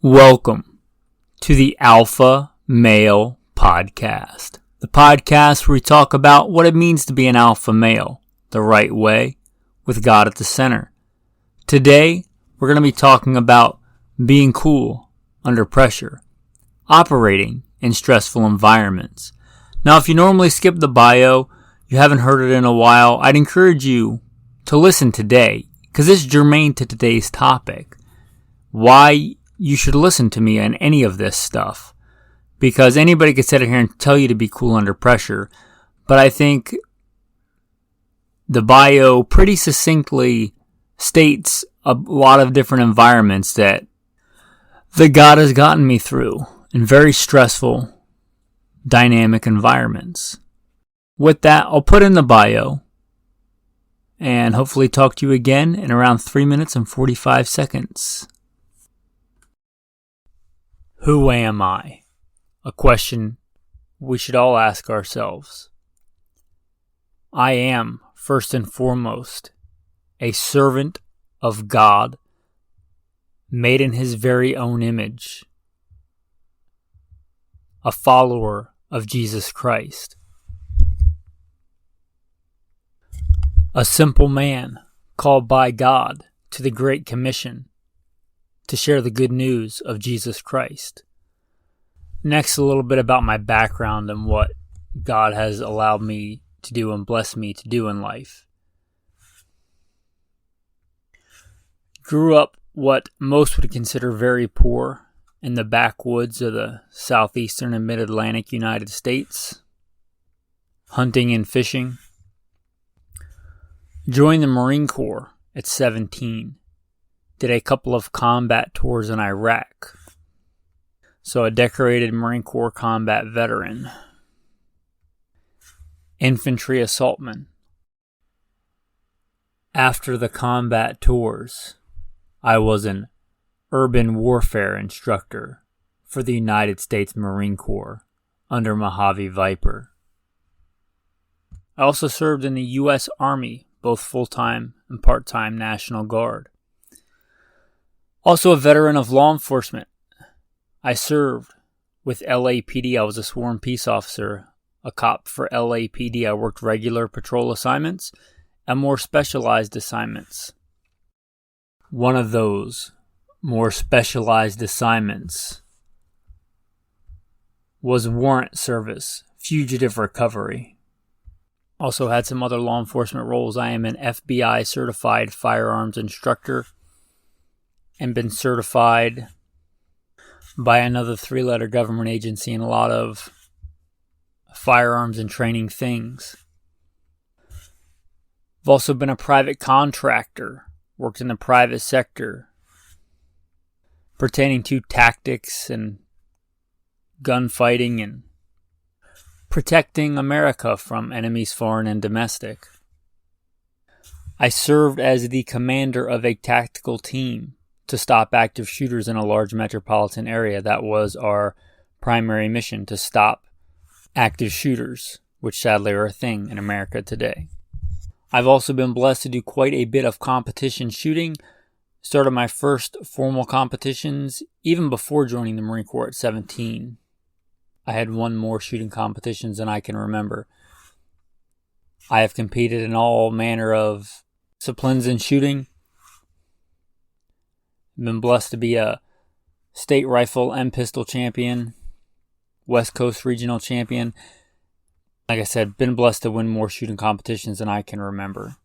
Welcome to the Alpha Male Podcast, the podcast where we talk about what it means to be an alpha male the right way with God at the center. Today, we're going to be talking about being cool under pressure, operating in stressful environments. Now, if you normally skip the bio, you haven't heard it in a while, I'd encourage you to listen today because it's germane to today's topic. Why you should listen to me on any of this stuff, because anybody could sit here and tell you to be cool under pressure, but I think the bio pretty succinctly states a lot of different environments that God has gotten me through in very stressful, dynamic environments. With that, I'll put in the bio and hopefully talk to you again in around 3 minutes and 45 seconds. Who am I? A question we should all ask ourselves. I am, first and foremost, a servant of God, made in His very own image, a follower of Jesus Christ, a simple man called by God to the Great Commission to share the good news of Jesus Christ. Next, a little bit about my background and what God has allowed me to do and blessed me to do in life. Grew up what most would consider very poor in the backwoods of the southeastern and mid-Atlantic United States, hunting and fishing. Joined the Marine Corps at 17. Did a couple of combat tours in Iraq. So a decorated Marine Corps combat veteran. Infantry assaultman. After the combat tours, I was an urban warfare instructor for the United States Marine Corps under Mojave Viper. I also served in the U.S. Army, both full-time and part-time National Guard. Also a veteran of law enforcement. I served with LAPD. I was a sworn peace officer, a cop for LAPD. I worked regular patrol assignments and more specialized assignments. One of those more specialized assignments was warrant service, fugitive recovery. Also had some other law enforcement roles. I am an FBI certified firearms instructor and been certified by another 3-letter government agency in a lot of firearms and training things. I've also been a private contractor, worked in the private sector, pertaining to tactics and gunfighting and protecting America from enemies foreign and domestic. I served as the commander of a tactical team to stop active shooters in a large metropolitan area. That was our primary mission, to stop active shooters, which sadly are a thing in America today. I've also been blessed to do quite a bit of competition shooting. Started my first formal competitions even before joining the Marine Corps at 17. I had won more shooting competitions than I can remember. I have competed in all manner of disciplines in shooting. I've been blessed to be a state rifle and pistol champion, West Coast regional champion. Like I said, been blessed to win more shooting competitions than I can remember.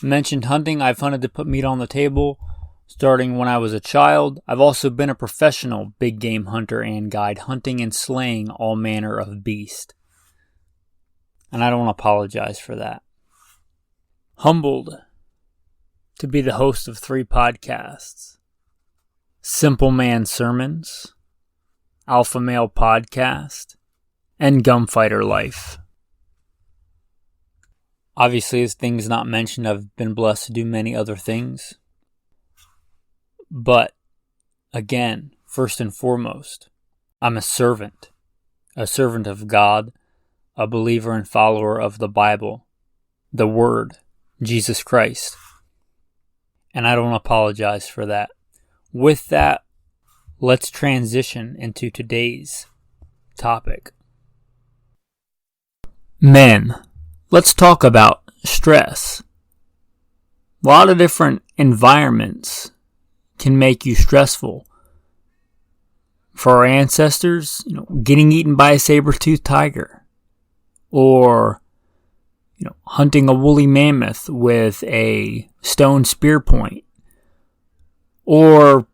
Mentioned hunting. I've hunted to put meat on the table starting when I was a child. I've also been a professional big game hunter and guide, hunting and slaying all manner of beast. And I don't apologize for that. Humbled to be the host of 3 podcasts: Simple Man Sermons, Alpha Male Podcast, and Gunfighter Life. Obviously, as things not mentioned, I've been blessed to do many other things. But, again, first and foremost, I'm a servant of God, a believer and follower of the Bible, the Word, Jesus Christ. And I don't apologize for that. With that, let's transition into today's topic. Men, let's talk about stress. A lot of different environments can make you stressful. For our ancestors, getting eaten by a saber-toothed tiger, or hunting a woolly mammoth with a stone spear point, or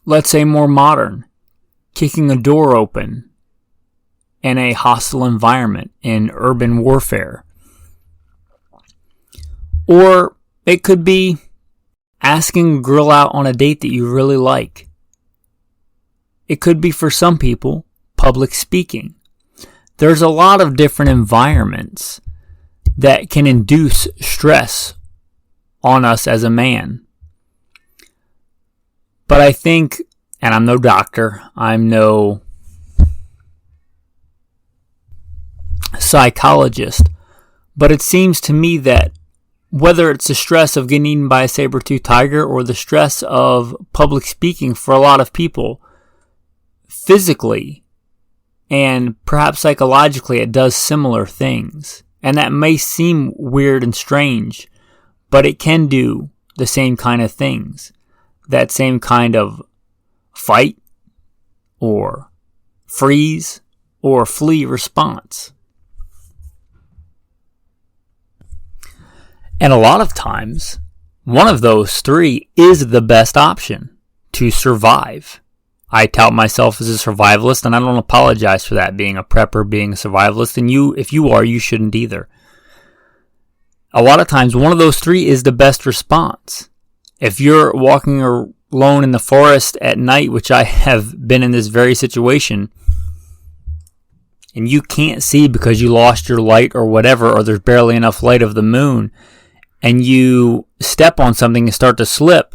let's say more modern, kicking a door open in a hostile environment in urban warfare. Or it could be asking a girl out on a date that you really like. It could be, for some people, public speaking. There's a lot of different environments that can induce stress on us as a man. But I think, and I'm no doctor, I'm no psychologist, but it seems to me that whether it's the stress of getting eaten by a saber-toothed tiger or the stress of public speaking, for a lot of people, physically and perhaps psychologically, it does similar things. And that may seem weird and strange, but it can do the same kind of things. That same kind of fight or freeze or flee response. And a lot of times, one of those three is the best option to survive. I tout myself as a survivalist, and I don't apologize for that, being a prepper, being a survivalist, and if you are, you shouldn't either. A lot of times, one of those three is the best response. If you're walking alone in the forest at night, which I have been in this very situation, and you can't see because you lost your light or whatever, or there's barely enough light of the moon, and you step on something and start to slip,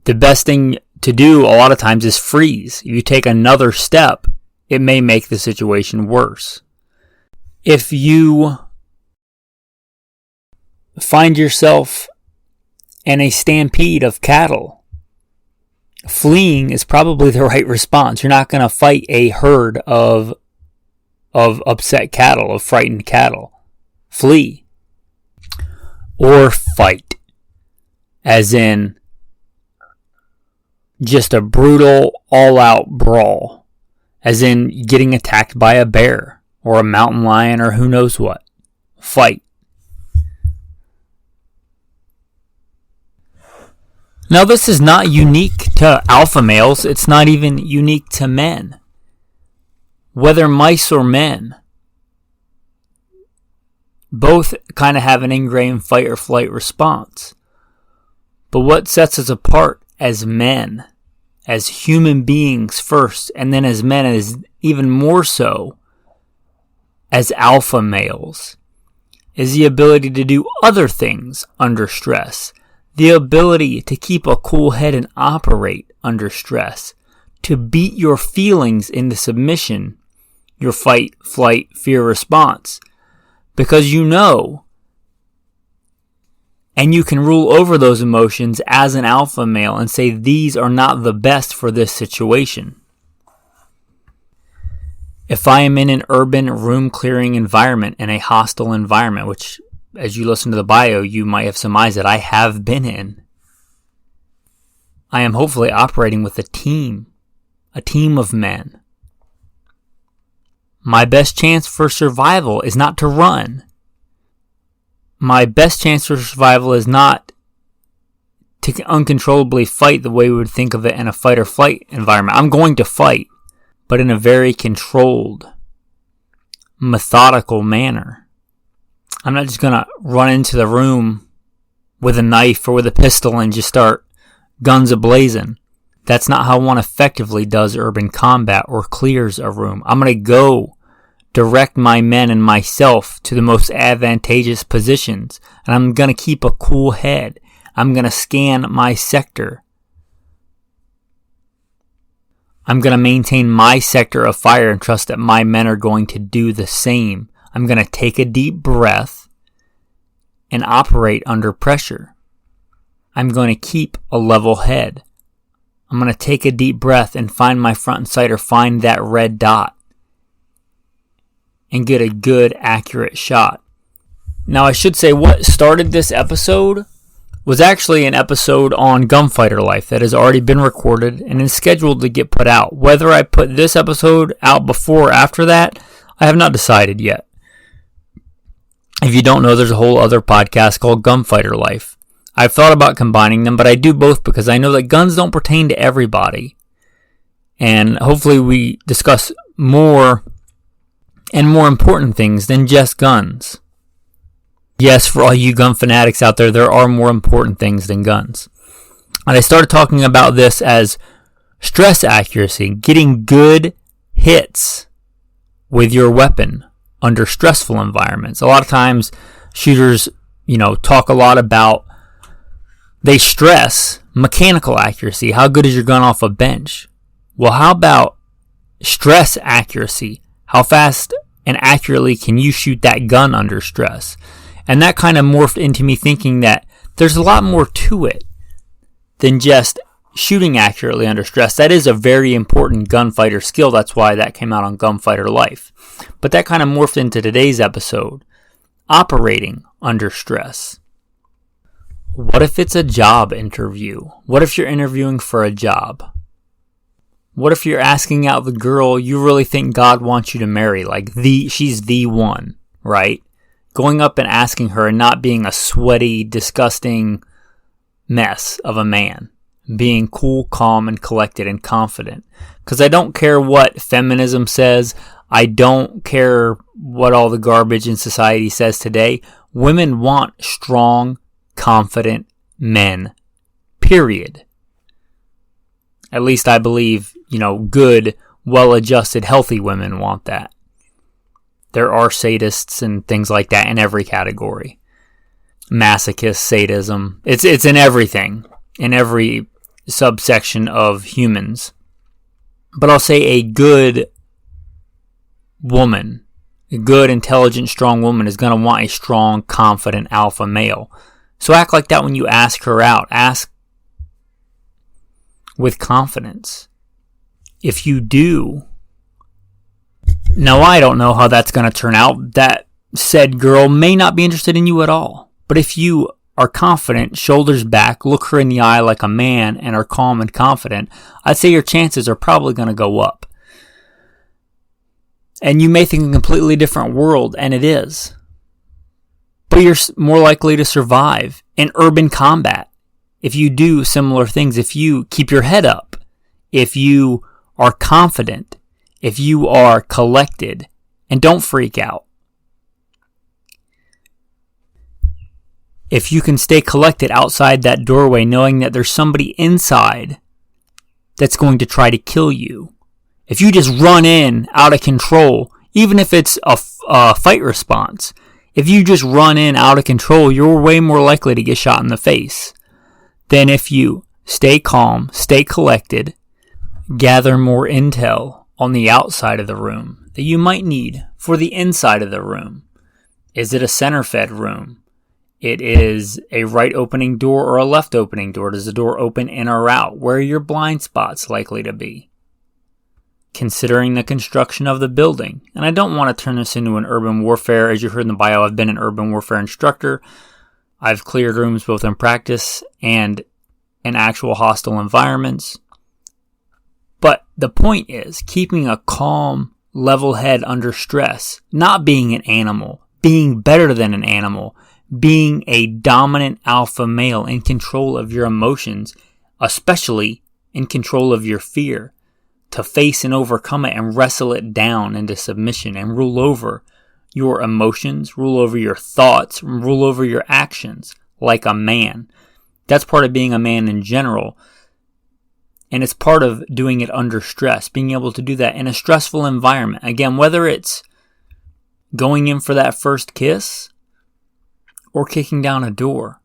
the best thing to do a lot of times is freeze. You take another step, it may make the situation worse. If you find yourself in a stampede of cattle, fleeing is probably the right response. You're not going to fight a herd of upset cattle, of frightened cattle. Flee. Or fight. As in just a brutal, all-out brawl. As in getting attacked by a bear or a mountain lion or who knows what. Fight. Now, this is not unique to alpha males. It's not even unique to men. Whether mice or men, both kind of have an ingrained fight or flight response. But what sets us apart as men, as human beings first, and then as men, is even more so as alpha males, is the ability to do other things under stress. The ability to keep a cool head and operate under stress. To beat your feelings into submission, your fight, flight, fear response. Because you know, and you can rule over those emotions as an alpha male and say these are not the best for this situation. If I am in an urban room-clearing environment, in a hostile environment, which, as you listen to the bio, you might have surmised that I have been in, I am hopefully operating with a team of men. My best chance for survival is not to run. My best chance for survival is not to uncontrollably fight the way we would think of it in a fight or flight environment. I'm going to fight, but in a very controlled, methodical manner. I'm not just going to run into the room with a knife or with a pistol and just start guns a-blazing. That's not how one effectively does urban combat or clears a room. I'm going to go direct my men and myself to the most advantageous positions, and I'm going to keep a cool head. I'm going to scan my sector. I'm going to maintain my sector of fire and trust that my men are going to do the same. I'm going to take a deep breath and operate under pressure. I'm going to keep a level head. I'm going to take a deep breath and find my front sight or find that red dot and get a good, accurate shot. Now, I should say what started this episode was actually an episode on gunfighter life that has already been recorded and is scheduled to get put out. Whether I put this episode out before or after that, I have not decided yet. If you don't know, there's a whole other podcast called Gunfighter Life. I've thought about combining them, but I do both because I know that guns don't pertain to everybody. And hopefully we discuss more and more important things than just guns. Yes, for all you gun fanatics out there, there are more important things than guns. And I started talking about this as stress accuracy, getting good hits with your weapon under stressful environments. A lot of times shooters, talk a lot about, they stress mechanical accuracy. How good is your gun off a bench? Well, how about stress accuracy? How fast and accurately can you shoot that gun under stress? And that kind of morphed into me thinking that there's a lot more to it than just shooting accurately under stress. That is a very important gunfighter skill. That's why that came out on Gunfighter Life. But that kind of morphed into today's episode, operating under stress. What if it's a job interview? What if you're interviewing for a job? What if you're asking out the girl you really think God wants you to marry? Like she's the one, right? Going up and asking her and not being a sweaty, disgusting mess of a man. Being cool, calm, and collected and confident. Because I don't care what feminism says. I don't care what all the garbage in society says today. Women want strong, confident men. Period. At least I believe, good, well-adjusted, healthy women want that. There are sadists and things like that in every category. Masochist, sadism. It's in everything. In every subsection of humans. But I'll say a good woman, a good, intelligent, strong woman is going to want a strong, confident alpha male. So act like that when you ask her out. Ask with confidence. If you do, now I don't know how that's going to turn out. That said girl may not be interested in you at all. But if you are confident, shoulders back, look her in the eye like a man, and are calm and confident, I'd say your chances are probably going to go up. And you may think a completely different world, and it is. But you're more likely to survive in urban combat if you do similar things, if you keep your head up, if you are confident, if you are collected, and don't freak out. If you can stay collected outside that doorway knowing that there's somebody inside that's going to try to kill you. If you just run in out of control, even if it's a fight response, if you just run in out of control, you're way more likely to get shot in the face than if you stay calm, stay collected, gather more intel on the outside of the room that you might need for the inside of the room. Is it a center-fed room? It is a right opening door or a left opening door. Does the door open in or out? Where are your blind spots likely to be? Considering the construction of the building. And I don't want to turn this into an urban warfare. As you heard in the bio, I've been an urban warfare instructor. I've cleared rooms both in practice and in actual hostile environments. But the point is keeping a calm, level head under stress. Not being an animal. Being better than an animal. Being a dominant alpha male in control of your emotions, especially in control of your fear, to face and overcome it and wrestle it down into submission and rule over your emotions, rule over your thoughts, rule over your actions like a man. That's part of being a man in general. And it's part of doing it under stress, being able to do that in a stressful environment. Again, whether it's going in for that first kiss or kicking down a door.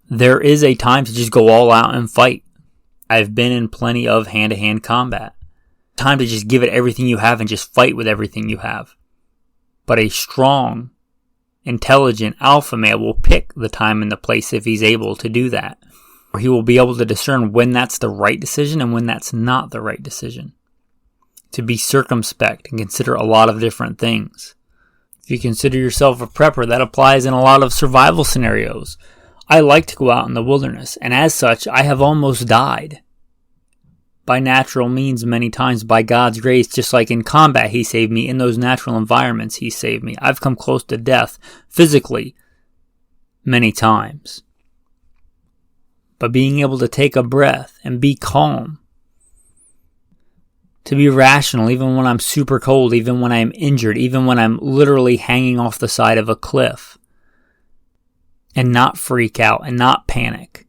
There is a time to just go all out and fight. I've been in plenty of hand-to-hand combat. Time to just give it everything you have and just fight with everything you have. But a strong, intelligent alpha male will pick the time and the place if he's able to do that. He will be able to discern when that's the right decision and when that's not the right decision. To be circumspect and consider a lot of different things. If you consider yourself a prepper, that applies in a lot of survival scenarios. I like to go out in the wilderness, and as such, I have almost died. By natural means many times, by God's grace, just like in combat He saved me, in those natural environments He saved me. I've come close to death, physically, many times. But being able to take a breath and be calm, to be rational even when I'm super cold, even when I'm injured, even when I'm literally hanging off the side of a cliff, and not freak out and not panic.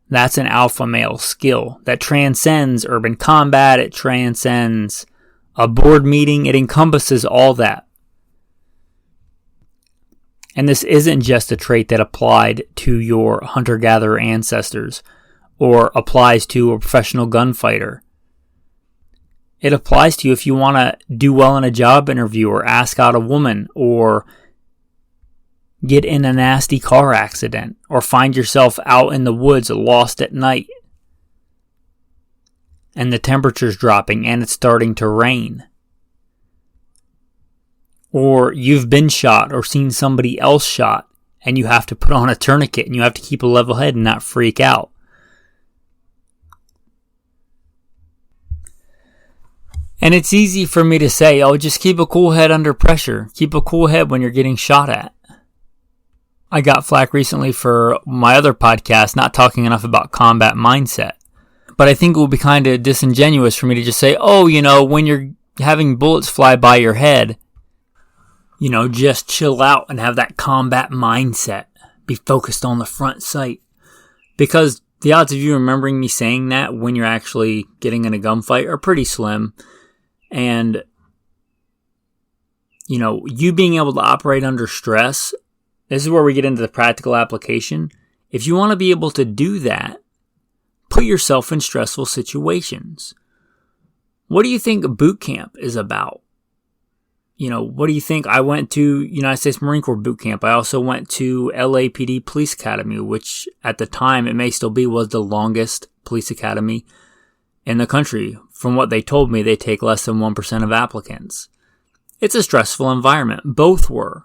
That's an alpha male skill that transcends urban combat. It transcends a board meeting. It encompasses all that. And this isn't just a trait that applied to your hunter-gatherer ancestors or applies to a professional gunfighter. It applies to you if you want to do well in a job interview or ask out a woman or get in a nasty car accident or find yourself out in the woods lost at night and the temperature's dropping and it's starting to rain. Or you've been shot or seen somebody else shot and you have to put on a tourniquet and you have to keep a level head and not freak out. And it's easy for me to say, oh, just keep a cool head under pressure. Keep a cool head when you're getting shot at. I got flack recently for my other podcast not talking enough about combat mindset. But I think it will be kind of disingenuous for me to just say, oh, when you're having bullets fly by your head, just chill out and have that combat mindset. Be focused on the front sight. Because the odds of you remembering me saying that when you're actually getting in a gunfight are pretty slim. And, you being able to operate under stress, this is where we get into the practical application. If you want to be able to do that, put yourself in stressful situations. What do you think boot camp is about? What do you think? I went to United States Marine Corps boot camp. I also went to LAPD Police Academy, which at the time, it may still be, was the longest police academy in the country. From what they told me, they take less than 1% of applicants. It's a stressful environment. Both were.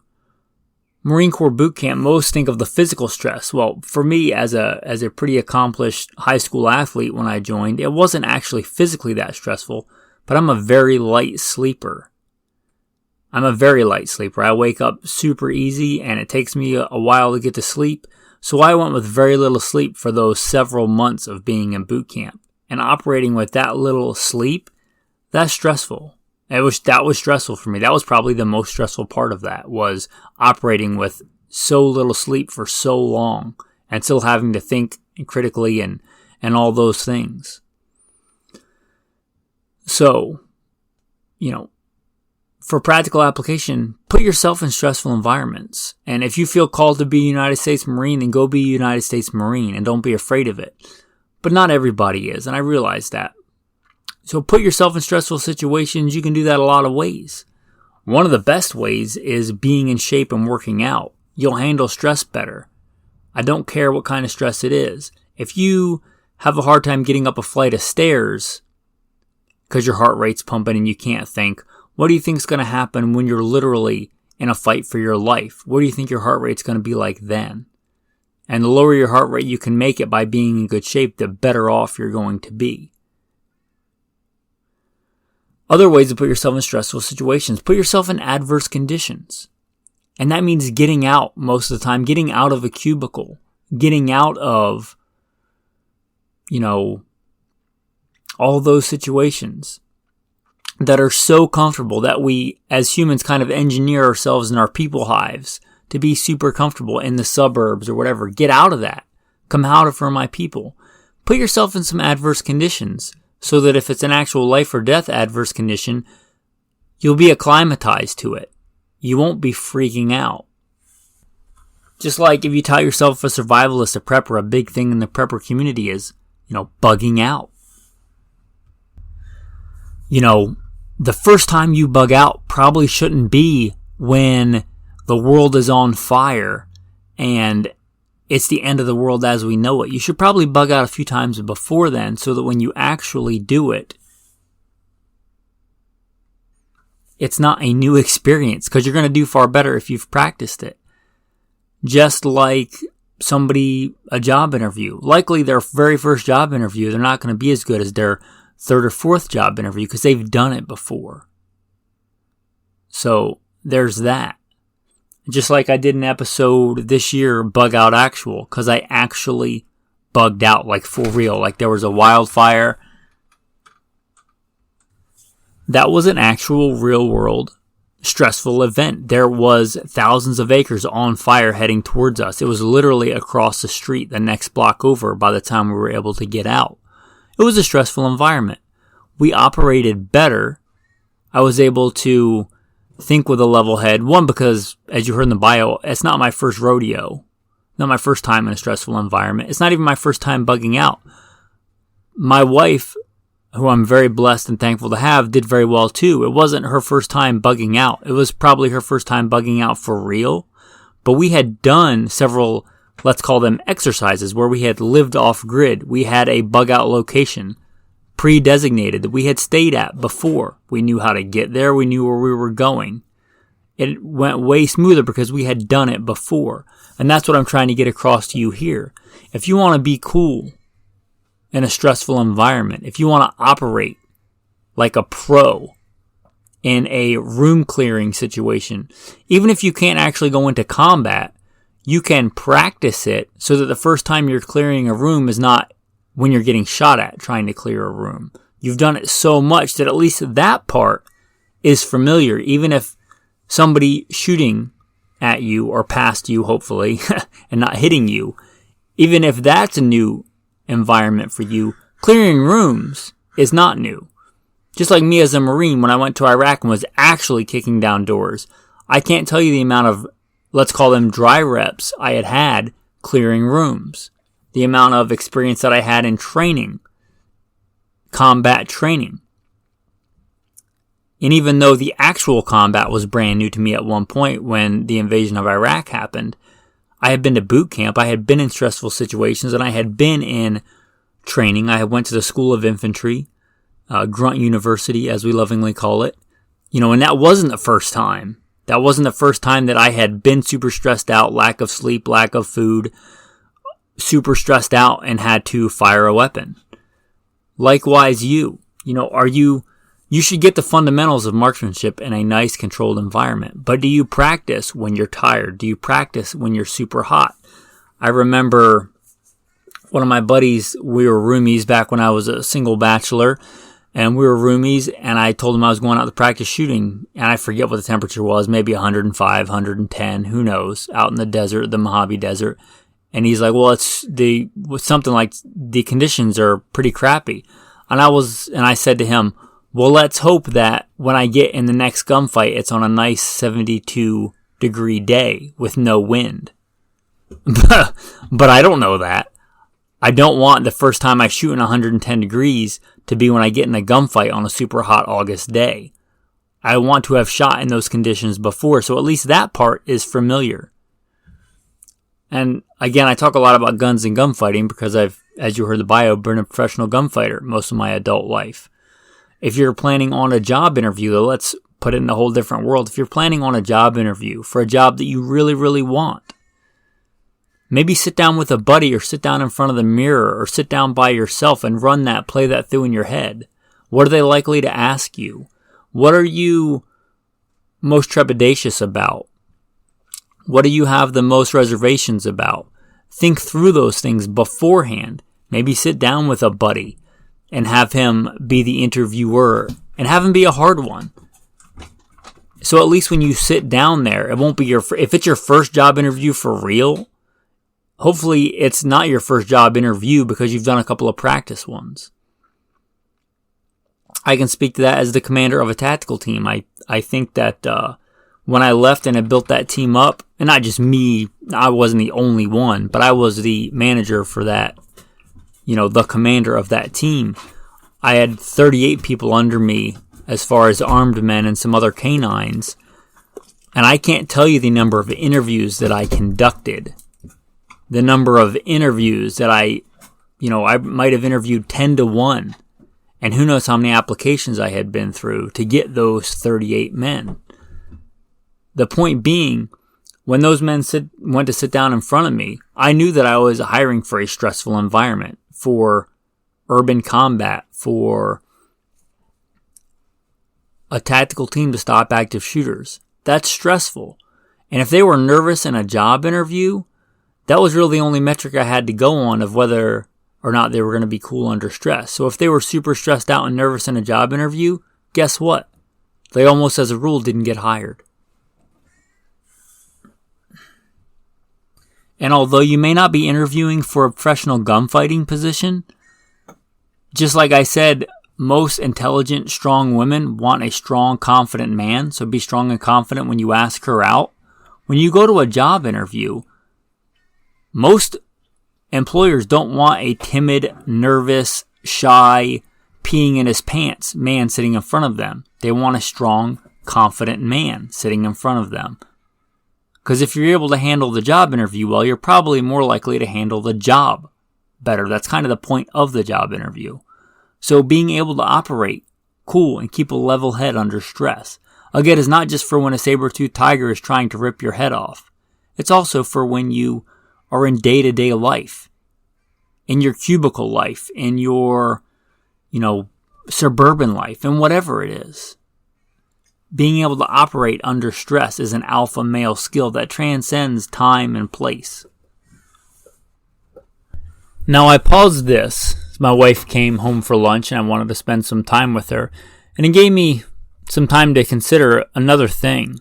Marine Corps boot camp, most think of the physical stress. Well, for me, as a pretty accomplished high school athlete when I joined, it wasn't actually physically that stressful, but I'm a very light sleeper. I wake up super easy, and it takes me a while to get to sleep, so I went with very little sleep for those several months of being in boot camp. And operating with that little sleep, that's stressful. That was stressful for me. That was probably the most stressful part of that, was operating with so little sleep for so long and still having to think critically and all those things. So, for practical application, put yourself in stressful environments. And if you feel called to be a United States Marine, then go be a United States Marine and don't be afraid of it. But not everybody is, and I realize that. So put yourself in stressful situations. You can do that a lot of ways. One of the best ways is being in shape and working out. You'll handle stress better. I don't care what kind of stress it is. If you have a hard time getting up a flight of stairs because your heart rate's pumping and you can't think, what do you think is going to happen when you're literally in a fight for your life? What do you think your heart rate's going to be like then? And the lower your heart rate you can make it by being in good shape, the better off you're going to be. Other ways to put yourself in stressful situations. Put yourself in adverse conditions. And that means getting out most of the time, getting out of a cubicle, getting out of, all those situations that are so comfortable that we as humans kind of engineer ourselves in our people hives to be super comfortable in the suburbs or whatever. Get out of that. Come out for my people. Put yourself in some adverse conditions so that if it's an actual life or death adverse condition, you'll be acclimatized to it. You won't be freaking out. Just like if you tell yourself a survivalist, a prepper, a big thing in the prepper community is, bugging out. The first time you bug out probably shouldn't be when the world is on fire and it's the end of the world as we know it. You should probably bug out a few times before then so that when you actually do it, it's not a new experience, because you're going to do far better if you've practiced it. Just like a job interview. Likely their very first job interview, they're not going to be as good as their third or fourth job interview because they've done it before. So there's that. Just like I did an episode this year, Bug Out Actual, because I actually bugged out, like for real. Like there was a wildfire. That was an actual real world stressful event. There was thousands of acres on fire heading towards us. It was literally across the street, the next block over, by the time we were able to get out. It was a stressful environment. We operated better. I was able to think with a level head. One, because, as you heard in the bio, it's not my first rodeo. Not my first time in a stressful environment. It's not even my first time bugging out. My wife, who I'm very blessed and thankful to have, did very well too. It wasn't her first time bugging out. It was probably her first time bugging out for real. But we had done several, let's call them exercises, where we had lived off grid. We had a bug out location pre-designated that we had stayed at before. We knew how to get there. We knew where we were going. It went way smoother because we had done it before. And that's what I'm trying to get across to you here. If you want to be cool in a stressful environment, if you want to operate like a pro in a room clearing situation, even if you can't actually go into combat, you can practice it so that the first time you're clearing a room is not when you're getting shot at trying to clear a room. You've done it so much that at least that part is familiar, even if somebody shooting at you or past you, hopefully, and not hitting you, even if that's a new environment for you, clearing rooms is not new. Just like me as a Marine, when I went to Iraq and was actually kicking down doors, I can't tell you the amount of, let's call them dry reps, I had clearing rooms. The amount of experience that I had in training, combat training. And even though the actual combat was brand new to me at one point when the invasion of Iraq happened, I had been to boot camp, I had been in stressful situations, and I had been in training. I went to the School of Infantry, Grunt University, as we lovingly call it. And that wasn't the first time. That wasn't the first time that I had been super stressed out, lack of sleep, lack of food, super stressed out and had to fire a weapon. Likewise, you should get the fundamentals of marksmanship in a nice controlled environment. But do you practice when you're tired? Do you practice when you're super hot? I remember one of my buddies, we were roomies back when I was a single bachelor, and we were roomies, and I told him I was going out to practice shooting, and I forget what the temperature was, maybe 105, 110, who knows, out in the desert, the Mojave Desert. And he's like, well, something like the conditions are pretty crappy. And I said to him, well, let's hope that when I get in the next gunfight, it's on a nice 72-degree day with no wind. But I don't know that. I don't want the first time I shoot in 110 degrees to be when I get in a gunfight on a super hot August day. I want to have shot in those conditions before, so at least that part is familiar. And again, I talk a lot about guns and gunfighting because I've, as you heard the bio, been a professional gunfighter most of my adult life. If you're planning on a job interview, though, let's put it in a whole different world. If you're planning on a job interview for a job that you really, really want, maybe sit down with a buddy or sit down in front of the mirror or sit down by yourself and play that through in your head. What are they likely to ask you? What are you most trepidatious about? What do you have the most reservations about? Think through those things beforehand. Maybe sit down with a buddy and have him be the interviewer and have him be a hard one. So at least when you sit down there, it won't be if it's your first job interview for real, hopefully it's not your first job interview because you've done a couple of practice ones. I can speak to that as the commander of a tactical team. I think that when I left and I built that team up, and not just me, I wasn't the only one, but I was the manager for that, the commander of that team. I had 38 people under me as far as armed men and some other canines. And I can't tell you the number of interviews that I conducted the number of interviews that I might have interviewed 10 to 1. And who knows how many applications I had been through to get those 38 men. The point being, when those men went to sit down in front of me, I knew that I was hiring for a stressful environment, for urban combat, for a tactical team to stop active shooters. That's stressful. And if they were nervous in a job interview, that was really the only metric I had to go on of whether or not they were going to be cool under stress. So if they were super stressed out and nervous in a job interview, guess what? They almost as a rule didn't get hired. And although you may not be interviewing for a professional gunfighting position, just like I said, most intelligent, strong women want a strong, confident man. So be strong and confident when you ask her out. When you go to a job interview, most employers don't want a timid, nervous, shy, peeing in his pants man sitting in front of them. They want a strong, confident man sitting in front of them. Because if you're able to handle the job interview well, you're probably more likely to handle the job better. That's kind of the point of the job interview. So being able to operate cool and keep a level head under stress. Again, is not just for when a saber-toothed tiger is trying to rip your head off. It's also for when you are in day-to-day life, in your cubicle life, in your, suburban life, and whatever it is. Being able to operate under stress is an alpha male skill that transcends time and place. Now I paused this. My wife came home for lunch and I wanted to spend some time with her. And it gave me some time to consider another thing,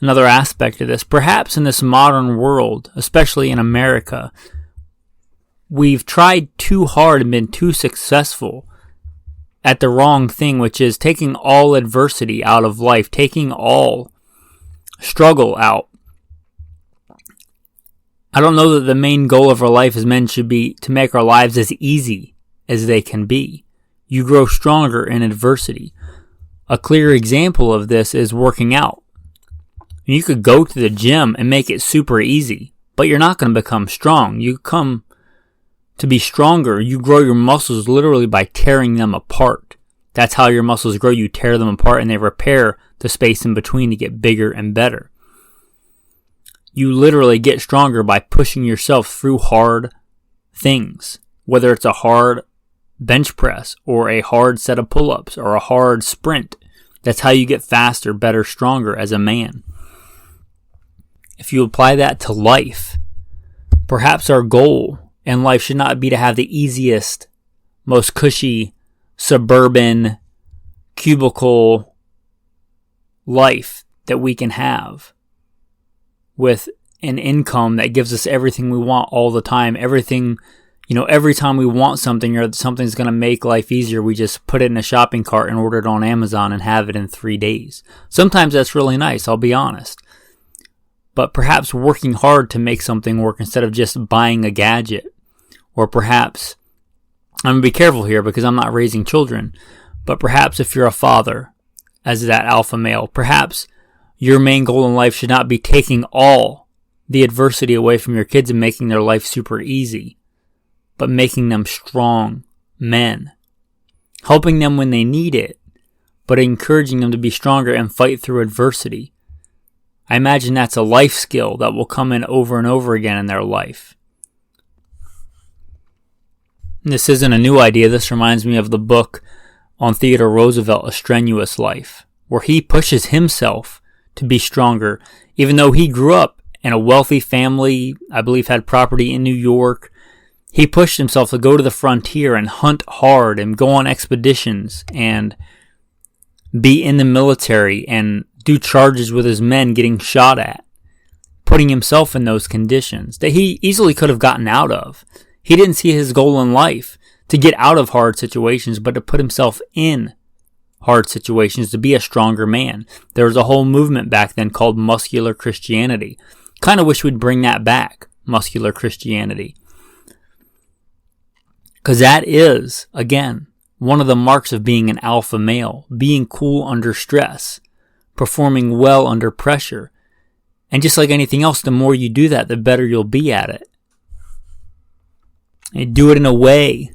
another aspect of this. Perhaps in this modern world, especially in America, we've tried too hard and been too successful at the wrong thing, which is taking all adversity out of life, taking all struggle out. I don't know that the main goal of our life as men should be to make our lives as easy as they can be. You grow stronger in adversity. A clear example of this is working out. You could go to the gym and make it super easy, but you're not going to become strong. You come to be stronger. You grow your muscles literally by tearing them apart. That's how your muscles grow. You tear them apart and they repair the space in between to get bigger and better. You literally get stronger by pushing yourself through hard things, whether it's a hard bench press or a hard set of pull-ups or a hard sprint. That's how you get faster, better, stronger as a man. If you apply that to life, perhaps our goal in life should not be to have the easiest, most cushy, suburban, cubicle life that we can have, with an income that gives us everything we want all the time. Everything, every time we want something or something's going to make life easier, we just put it in a shopping cart and order it on Amazon and have it in 3 days. Sometimes that's really nice, I'll be honest. But perhaps working hard to make something work instead of just buying a gadget. Or perhaps, I'm going to be careful here because I'm not raising children, but perhaps if you're a father, as that alpha male, perhaps your main goal in life should not be taking all the adversity away from your kids and making their life super easy, but making them strong men, helping them when they need it, but encouraging them to be stronger and fight through adversity. I imagine that's a life skill that will come in over and over again in their life. This isn't a new idea. This reminds me of the book on Theodore Roosevelt, A Strenuous Life, where he pushes himself to be stronger, even though he grew up in a wealthy family, I believe had property in New York. He pushed himself to go to the frontier and hunt hard and go on expeditions and be in the military and do charges with his men getting shot at, putting himself in those conditions that he easily could have gotten out of. He didn't see his goal in life to get out of hard situations, but to put himself in hard situations to be a stronger man. There was a whole movement back then called muscular Christianity. Kind of wish we'd bring that back, muscular Christianity. Because that is, again, one of the marks of being an alpha male, being cool under stress, performing well under pressure, And just like anything else, the more you do that, the better you'll be at it. And do it in a way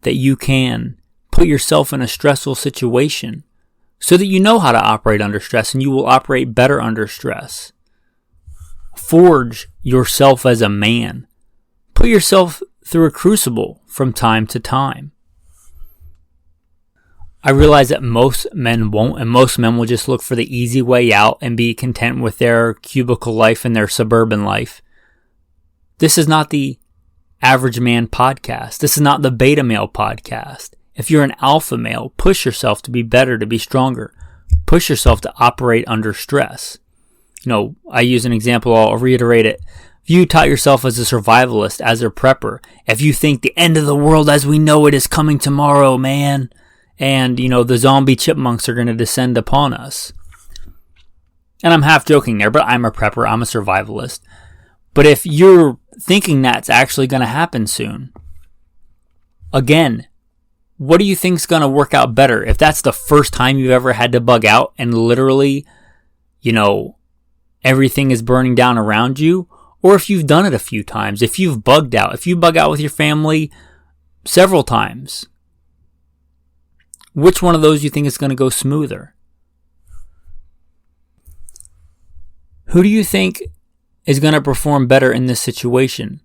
that you can put yourself in a stressful situation so that you know how to operate under stress and you will operate better under stress. Forge yourself as a man. Put yourself through a crucible from time to time. I realize that most men won't, and most men will just look for the easy way out and be content with their cubicle life and their suburban life. This is not the Average Man podcast. This is not the Beta Male podcast. If you're an alpha male, push yourself to be better, to be stronger. Push yourself to operate under stress. I use an example, I'll reiterate it. If you taught yourself as a survivalist, as a prepper, if you think the end of the world as we know it is coming tomorrow, man, and, the zombie chipmunks are going to descend upon us. And I'm half joking there, but I'm a prepper, I'm a survivalist. But if you're thinking that's actually going to happen soon, again, what do you think's going to work out better? If that's the first time you've ever had to bug out and literally, everything is burning down around you, or if you've done it a few times, if you've bugged out, if you bug out with your family several times, which one of those you think is going to go smoother? Who do you think is going to perform better in this situation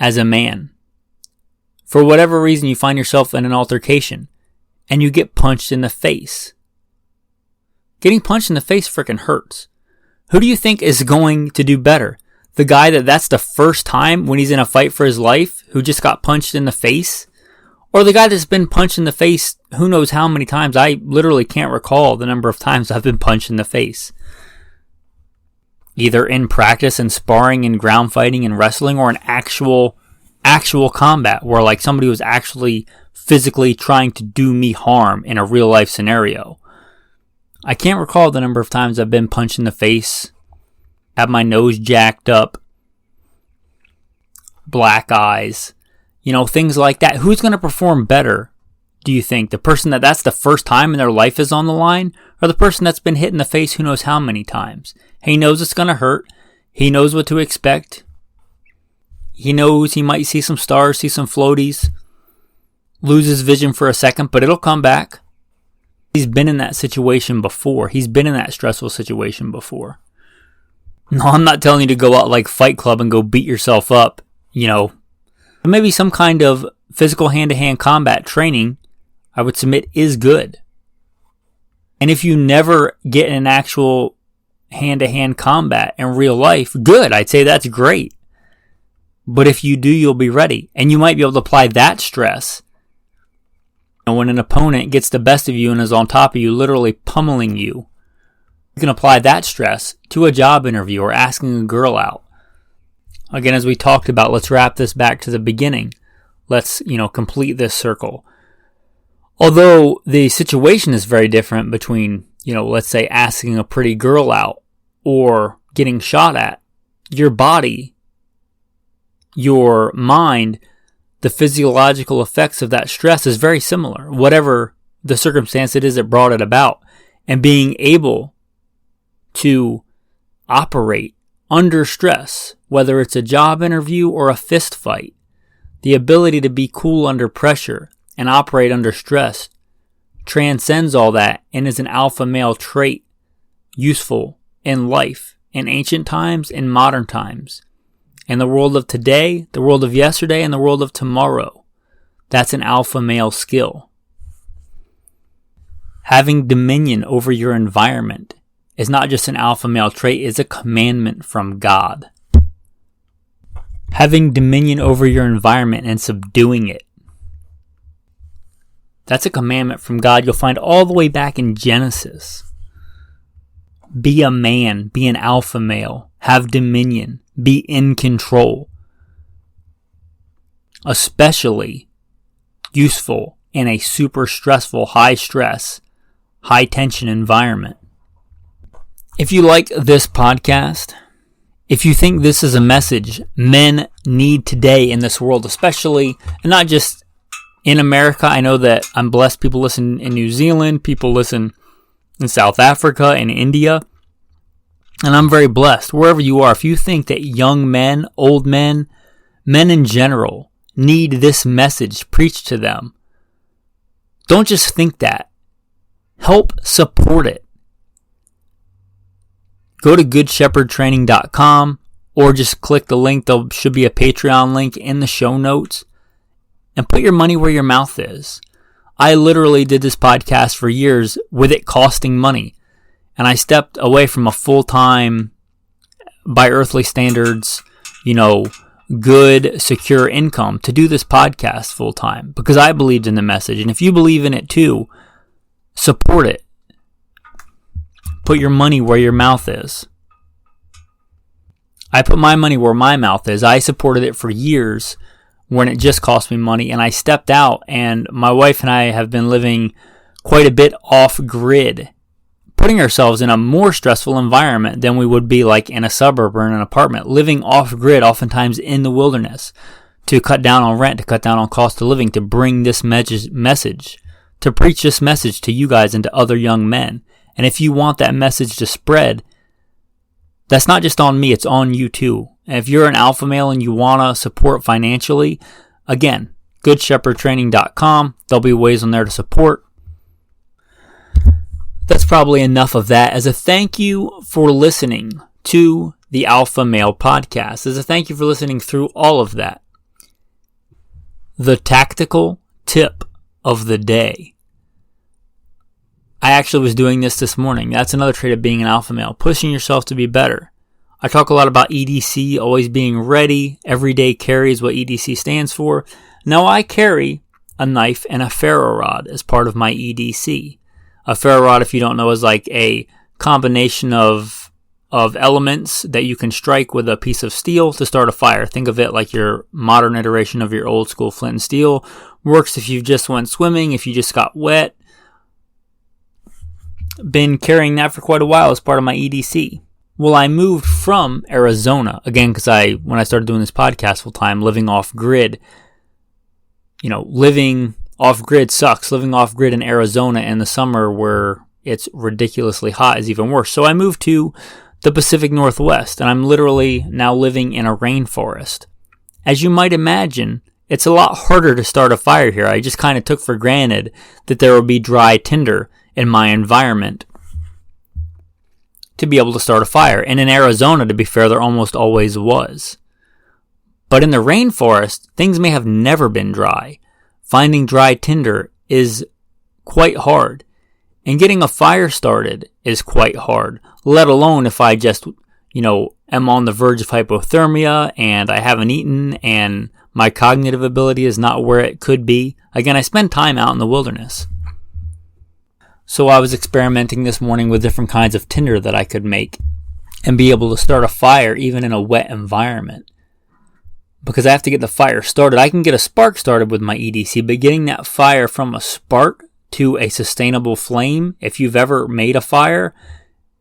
as a man? For whatever reason, you find yourself in an altercation and you get punched in the face. Getting punched in the face freaking hurts. Who do you think is going to do better? The guy that's the first time when he's in a fight for his life who just got punched in the face? Or the guy that's been punched in the face who knows how many times? I literally can't recall the number of times I've been punched in the face. Either in practice and sparring and ground fighting and wrestling, or in actual combat where like somebody was actually physically trying to do me harm in a real life scenario. I can't recall the number of times I've been punched in the face, have my nose jacked up, black eyes, things like that. Who's going to perform better, do you think? The person that's the first time in their life is on the line, or the person that's been hit in the face who knows how many times? He knows it's going to hurt. He knows what to expect. He knows he might see some stars, see some floaties, lose his vision for a second, but it'll come back. He's been in that situation before. He's been in that stressful situation before. No, I'm not telling you to go out like Fight Club and go beat yourself up, But maybe some kind of physical hand-to-hand combat training, I would submit, is good. And if you never get in an actual hand-to-hand combat in real life, good. I'd say that's great. But if you do, you'll be ready. And you might be able to apply that stress. And when an opponent gets the best of you and is on top of you, literally pummeling you, you can apply that stress to a job interview or asking a girl out. Again, as we talked about, let's wrap this back to the beginning. Let's, complete this circle. Although the situation is very different between, let's say asking a pretty girl out or getting shot at, your body, your mind, the physiological effects of that stress is very similar, whatever the circumstance it is that brought it about. And being able to operate under stress, whether it's a job interview or a fist fight, the ability to be cool under pressure and operate under stress transcends all that and is an alpha male trait useful in life, in ancient times, in modern times. In the world of today, the world of yesterday, and the world of tomorrow. That's an alpha male skill. Having dominion over your environment is not just an alpha male trait, it's a commandment from God. Having dominion over your environment and subduing it. That's a commandment from God you'll find all the way back in Genesis. Be a man, be an alpha male, have dominion, be in control. Especially useful in a super stressful, high stress, high tension environment. If you like this podcast, if you think this is a message men need today in this world, especially, and not just in America, I know that I'm blessed people listen in New Zealand, people listen in South Africa and India. And I'm very blessed. Wherever you are, if you think that young men, old men, men in general, need this message preached to them, don't just think that. Help support it. Go to goodshepherdtraining.com or just click the link. There should be a Patreon link in the show notes. And put your money where your mouth is. I literally did this podcast for years with it costing money. And I stepped away from a full-time, by earthly standards, good, secure income to do this podcast full-time because I believed in the message. And if you believe in it too, support it. Put your money where your mouth is. I put my money where my mouth is. I supported it for years when it just cost me money, and I stepped out, and my wife and I have been living quite a bit off-grid, putting ourselves in a more stressful environment than we would be like in a suburb or in an apartment, living off-grid, oftentimes in the wilderness, to cut down on rent, to cut down on cost of living, to bring this message, to preach this message to you guys and to other young men. And if you want that message to spread, that's not just on me, it's on you too. And if you're an alpha male and you want to support financially, again, goodshepherdtraining.com. There'll be ways on there to support. That's probably enough of that. As a thank you for listening to the Alpha Male Podcast, as a thank you for listening through all of that, the tactical tip of the day. I actually was doing this morning. That's another trait of being an alpha male, pushing yourself to be better. I talk a lot about EDC, always being ready. Everyday carry is what EDC stands for. Now I carry a knife and a ferro rod as part of my EDC. A ferro rod, if you don't know, is like a combination of elements that you can strike with a piece of steel to start a fire. Think of it like your modern iteration of your old school flint and steel. Works if you just went swimming, if you just got wet. Been carrying that for quite a while as part of my EDC. Well, I moved from Arizona, again, because when I started doing this podcast full time, living off grid, living off grid sucks. Living off grid in Arizona in the summer where it's ridiculously hot is even worse. So I moved to the Pacific Northwest, and I'm literally now living in a rainforest. As you might imagine, it's a lot harder to start a fire here. I just kind of took for granted that there would be dry tinder in my environment to be able to start a fire. And in Arizona, to be fair, there almost always was. But in the rainforest, things may have never been dry. Finding dry tinder is quite hard. And getting a fire started is quite hard. Let alone if I just, am on the verge of hypothermia and I haven't eaten and my cognitive ability is not where it could be. Again, I spend time out in the wilderness. So I was experimenting this morning with different kinds of tinder that I could make and be able to start a fire even in a wet environment. Because I have to get the fire started. I can get a spark started with my EDC, but getting that fire from a spark to a sustainable flame, if you've ever made a fire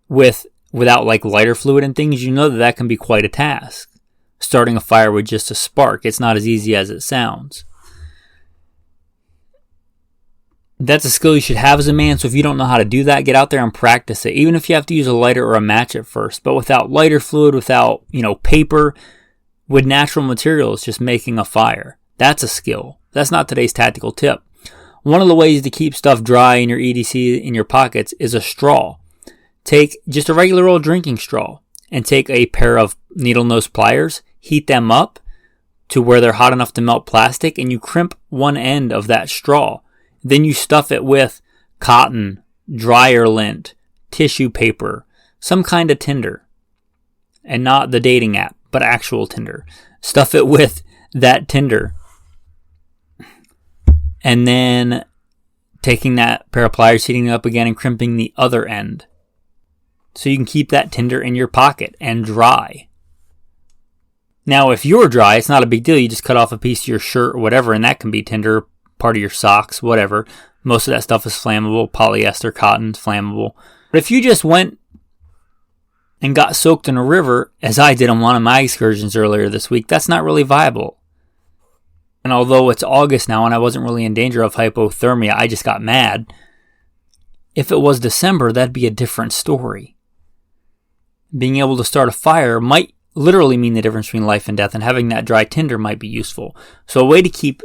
without like lighter fluid and things, you know that can be quite a task. Starting a fire with just a spark, it's not as easy as it sounds. That's a skill you should have as a man, so if you don't know how to do that, get out there and practice it. Even if you have to use a lighter or a match at first, but without lighter fluid, without, paper, with natural materials, just making a fire. That's a skill. That's not today's tactical tip. One of the ways to keep stuff dry in your EDC in your pockets is a straw. Take just a regular old drinking straw and take a pair of needle nose pliers, heat them up to where they're hot enough to melt plastic, and you crimp one end of that straw. Then you stuff it with cotton, dryer lint, tissue paper, some kind of tinder, and not the dating app, but actual tinder. Stuff it with that tinder. And then taking that pair of pliers, heating it up again, and crimping the other end. So you can keep that tinder in your pocket and dry. Now, if you're dry, it's not a big deal. You just cut off a piece of your shirt or whatever, and that can be tinder, part of your socks, whatever. Most of that stuff is flammable. Polyester, cotton's flammable. But if you just went and got soaked in a river, as I did on one of my excursions earlier this week, that's not really viable. And although it's August now and I wasn't really in danger of hypothermia, I just got mad. If it was December, that'd be a different story. Being able to start a fire might literally mean the difference between life and death, and having that dry tinder might be useful. So a way to keep,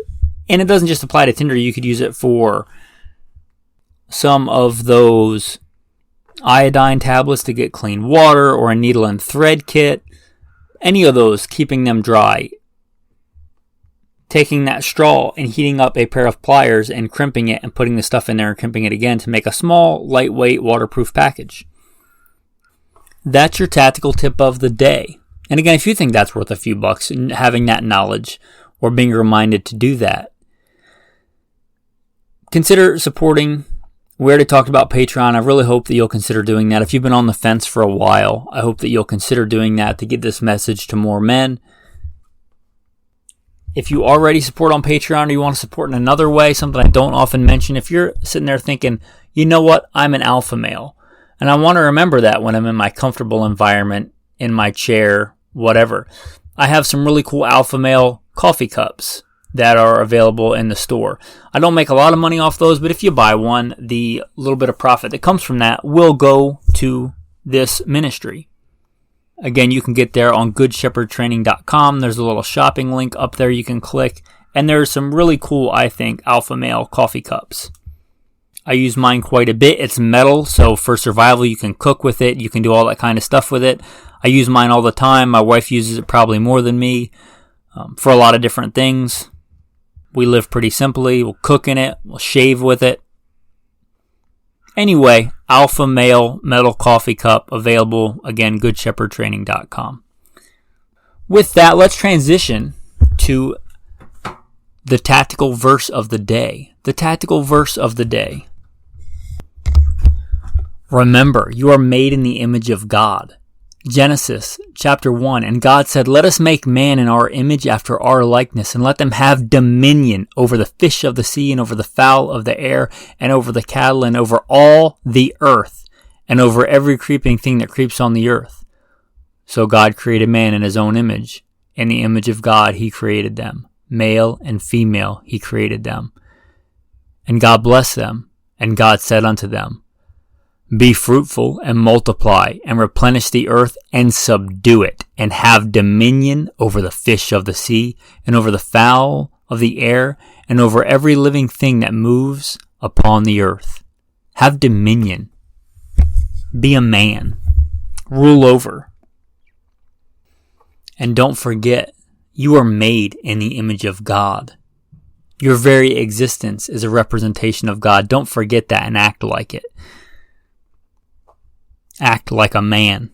and it doesn't just apply to tinder, you could use it for some of those iodine tablets to get clean water, or a needle and thread kit. Any of those, keeping them dry. Taking that straw and heating up a pair of pliers and crimping it and putting the stuff in there and crimping it again to make a small, lightweight, waterproof package. That's your tactical tip of the day. And again, if you think that's worth a few bucks, having that knowledge or being reminded to do that, consider supporting. We already talked about Patreon. I really hope that you'll consider doing that. If you've been on the fence for a while, I hope that you'll consider doing that to get this message to more men. If you already support on Patreon or you want to support in another way, something I don't often mention, if you're sitting there thinking, you know what, I'm an alpha male, and I want to remember that when I'm in my comfortable environment, in my chair, whatever, I have some really cool alpha male coffee cups that are available in the store. I don't make a lot of money off those, but if you buy one, the little bit of profit that comes from that will go to this ministry. Again, you can get there on goodshepherdtraining.com. There's a little shopping link up there you can click. And there's some really cool, I think, alpha male coffee cups. I use mine quite a bit. It's metal, so for survival, you can cook with it. You can do all that kind of stuff with it. I use mine all the time. My wife uses it probably more than me for a lot of different things. We live pretty simply. We'll cook in it. We'll shave with it. Anyway, alpha male metal coffee cup available, again, goodshepherdtraining.com. With that, let's transition to the tactical verse of the day. The tactical verse of the day. Remember, you are made in the image of God. Genesis chapter 1, and God said, let us make man in our image after our likeness, and let them have dominion over the fish of the sea, and over the fowl of the air, and over the cattle, and over all the earth, and over every creeping thing that creeps on the earth. So God created man in his own image. In the image of God he created them. Male and female he created them. And God blessed them, and God said unto them, be fruitful and multiply and replenish the earth and subdue it, and have dominion over the fish of the sea, and over the fowl of the air, and over every living thing that moves upon the earth. Have dominion. Be a man. Rule over. And don't forget, you are made in the image of God. Your very existence is a representation of God. Don't forget that and act like it. Act like a man.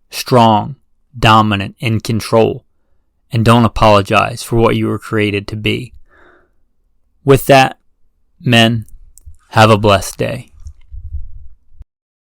Strong, dominant, in control. And don't apologize for what you were created to be. With that, men, have a blessed day.